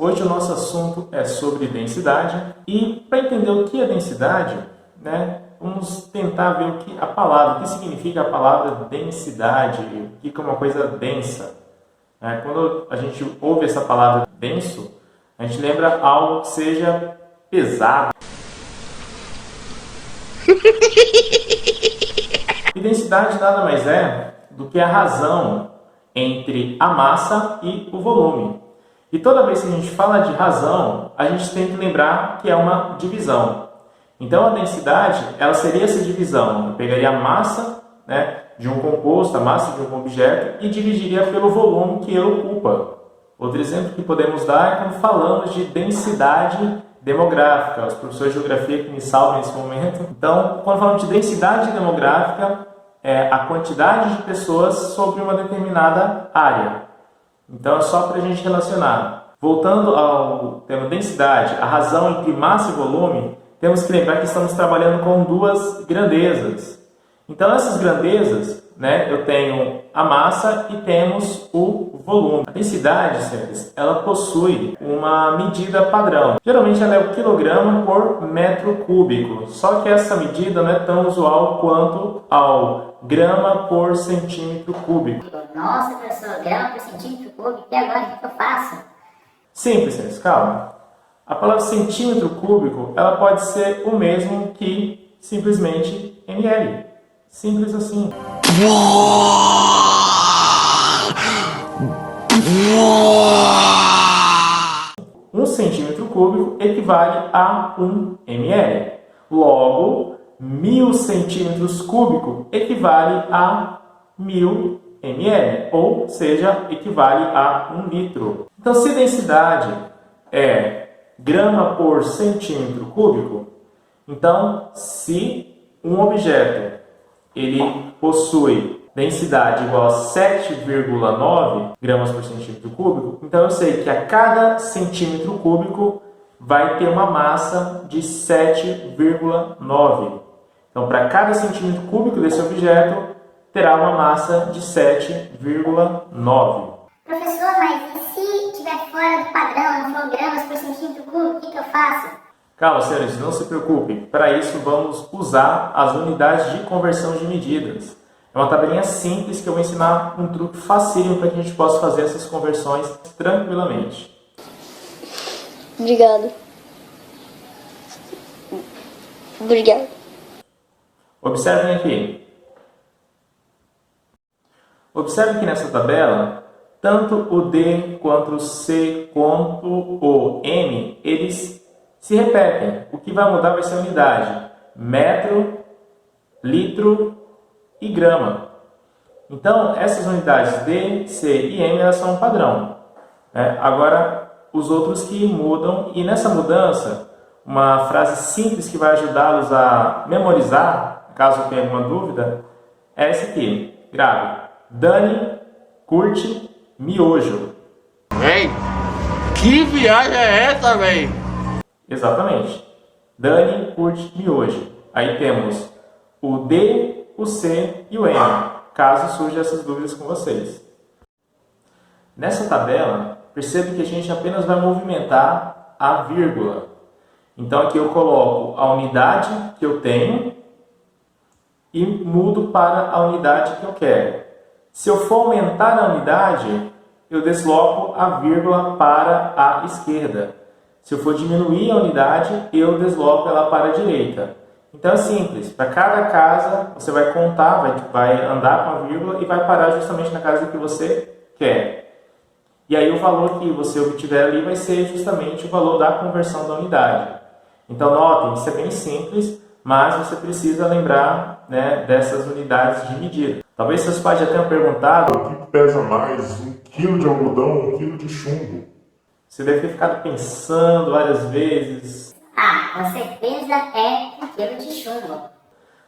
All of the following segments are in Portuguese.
Hoje o nosso assunto é sobre densidade e para entender o que é densidade, vamos tentar ver o que significa a palavra densidade, o que é uma coisa densa. Quando a gente ouve essa palavra denso, a gente lembra algo que seja pesado. E densidade nada mais é do que a razão entre a massa e o volume. E toda vez que a gente fala de razão, a gente tem que lembrar que é uma divisão. Então a densidade, ela seria essa divisão. Eu pegaria a massa de um composto, a massa de um objeto, e dividiria pelo volume que ele ocupa. Outro exemplo que podemos dar é quando falamos de densidade demográfica. Os professores de geografia que me salvam nesse momento. Então, quando falamos de densidade demográfica, é a quantidade de pessoas sobre uma determinada área. Então, é só para a gente relacionar. Voltando ao tema densidade, a razão entre massa e volume, temos que lembrar que estamos trabalhando com duas grandezas. Então, essas grandezas, eu tenho a massa e temos o volume. A densidade, senhores, ela possui uma medida padrão. Geralmente ela é o quilograma por metro cúbico. Só que essa medida não é tão usual quanto ao grama por centímetro cúbico. Nossa, professor, grama por centímetro cúbico, e agora o que eu faço? Simples, senhores, calma. A palavra centímetro cúbico, ela pode ser o mesmo que simplesmente ml. Simples assim. Um centímetro cúbico equivale a 1 ml. Logo, 1000 centímetros cúbicos equivale a 1000 ml, ou seja, equivale a 1 litro. Então, se densidade é grama por centímetro cúbico, então, se um objeto ele possui densidade igual a 7,9 gramas por centímetro cúbico, então eu sei que a cada centímetro cúbico vai ter uma massa de 7,9. Então, para cada centímetro cúbico desse objeto, terá uma massa de 7,9. Professor, mas e se estiver fora do padrão, não for gramas por centímetro cúbico, o que eu faço? Calma, senhores, não se preocupem. Para isso, vamos usar as unidades de conversão de medidas. É uma tabelinha simples que eu vou ensinar um truque facílimo para que a gente possa fazer essas conversões tranquilamente. Obrigado. Observem aqui. Observe que nessa tabela, tanto o D quanto o C quanto o M, eles se repetem. O que vai mudar vai ser a unidade. Metro, litro e grama. Então, essas unidades D, C e M elas são um padrão. Agora, os outros que mudam. E nessa mudança, uma frase simples que vai ajudá-los a memorizar, caso tenha alguma dúvida, é essa aqui. Grave. Dani curte miojo. Véi, que viagem é essa, véi? Exatamente. Dani curte miojo. Aí temos o D, o C e o M, caso surjam essas dúvidas com vocês. Nessa tabela, percebe que a gente apenas vai movimentar a vírgula. Então aqui eu coloco a unidade que eu tenho e mudo para a unidade que eu quero. Se eu for aumentar a unidade, eu desloco a vírgula para a esquerda. Se eu for diminuir a unidade, eu desloco ela para a direita. Então é simples. Para cada casa, você vai contar, vai andar com a vírgula e vai parar justamente na casa que você quer. E aí o valor que você obtiver ali vai ser justamente o valor da conversão da unidade. Então notem, isso é bem simples, mas você precisa lembrar dessas unidades de medida. Talvez seus pais já tenham perguntado: o que pesa mais, 1 quilo de algodão ou 1 quilo de chumbo? Você deve ter ficado pensando várias vezes. Com certeza é 1 quilo de chumbo.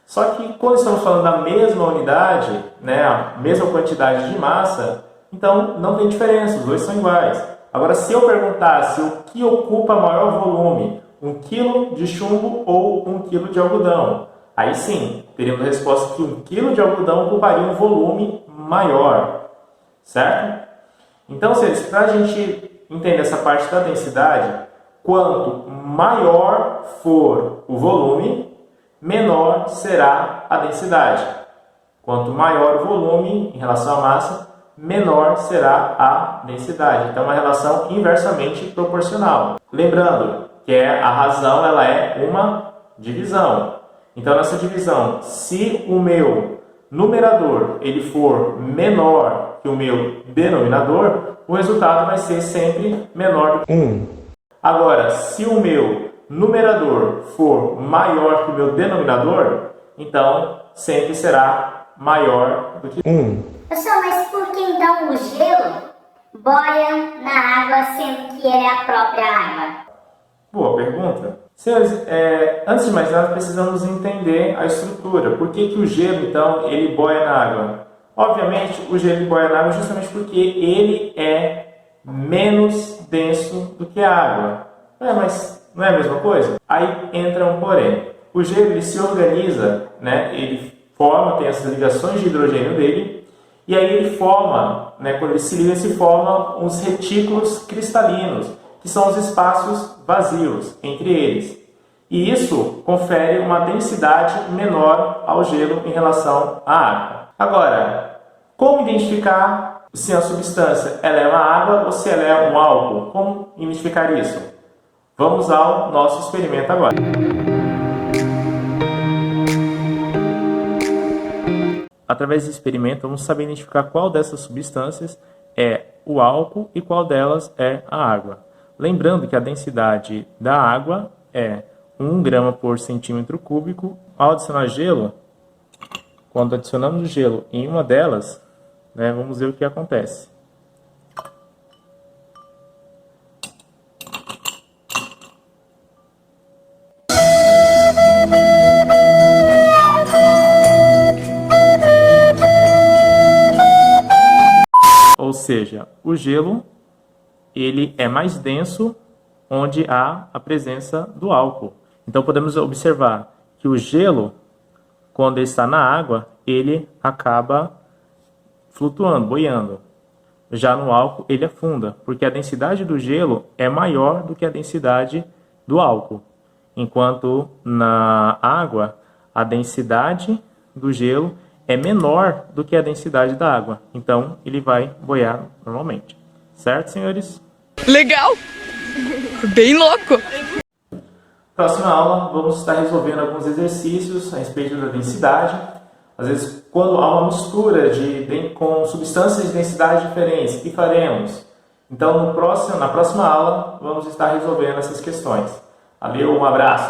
Só que quando estamos falando da mesma unidade, a mesma quantidade de massa, então não tem diferença, os dois são iguais. Agora, se eu perguntasse o que ocupa maior volume, 1 quilo de chumbo ou 1 quilo de algodão, aí sim, teríamos a resposta que 1 quilo de algodão ocuparia um volume maior, certo? Então, para a gente entender essa parte da densidade, quanto maior for o volume, menor será a densidade. Quanto maior o volume em relação à massa, menor será a densidade. Então, é uma relação inversamente proporcional. Lembrando que a razão ela é uma divisão. Então, nessa divisão, se o meu numerador ele for menor que o meu denominador, o resultado vai ser sempre menor do que 1. Agora, se o meu numerador for maior que o meu denominador, então sempre será maior do que 1. Pessoal, mas por que então o gelo boia na água sendo que ele é a própria água? Boa pergunta. Senhores, antes de mais nada, precisamos entender a estrutura. Por que o gelo, então, ele boia na água? Obviamente, o gelo boia na água justamente porque ele é menos denso do que a água. Mas não é a mesma coisa? Aí entra um porém. O gelo ele se organiza, né? Ele forma, tem essas ligações de hidrogênio dele, e aí ele forma, né? Quando ele se liga, se formam uns retículos cristalinos, que são os espaços vazios entre eles. E isso confere uma densidade menor ao gelo em relação à água. Agora, como identificar se a substância ela é uma água ou se ela é um álcool? Como identificar isso? Vamos ao nosso experimento agora. Através desse experimento, vamos saber identificar qual dessas substâncias é o álcool e qual delas é a água. Lembrando que a densidade da água é 1 grama por centímetro cúbico. Ao adicionar gelo, quando adicionamos o gelo em uma delas, né, vamos ver o que acontece. Ou seja, o gelo ele é mais denso onde há a presença do álcool. Então podemos observar que o gelo, quando ele está na água, ele acaba flutuando, boiando. Já no álcool ele afunda, porque a densidade do gelo é maior do que a densidade do álcool. Enquanto na água, a densidade do gelo é menor do que a densidade da água. Então, ele vai boiar normalmente. Certo, senhores? Legal! Bem louco! Próxima aula, vamos estar resolvendo alguns exercícios a respeito da densidade. Às vezes, quando há uma mistura com substâncias de densidade diferentes, o que faremos? Então, na próxima aula, vamos estar resolvendo essas questões. Valeu, um abraço!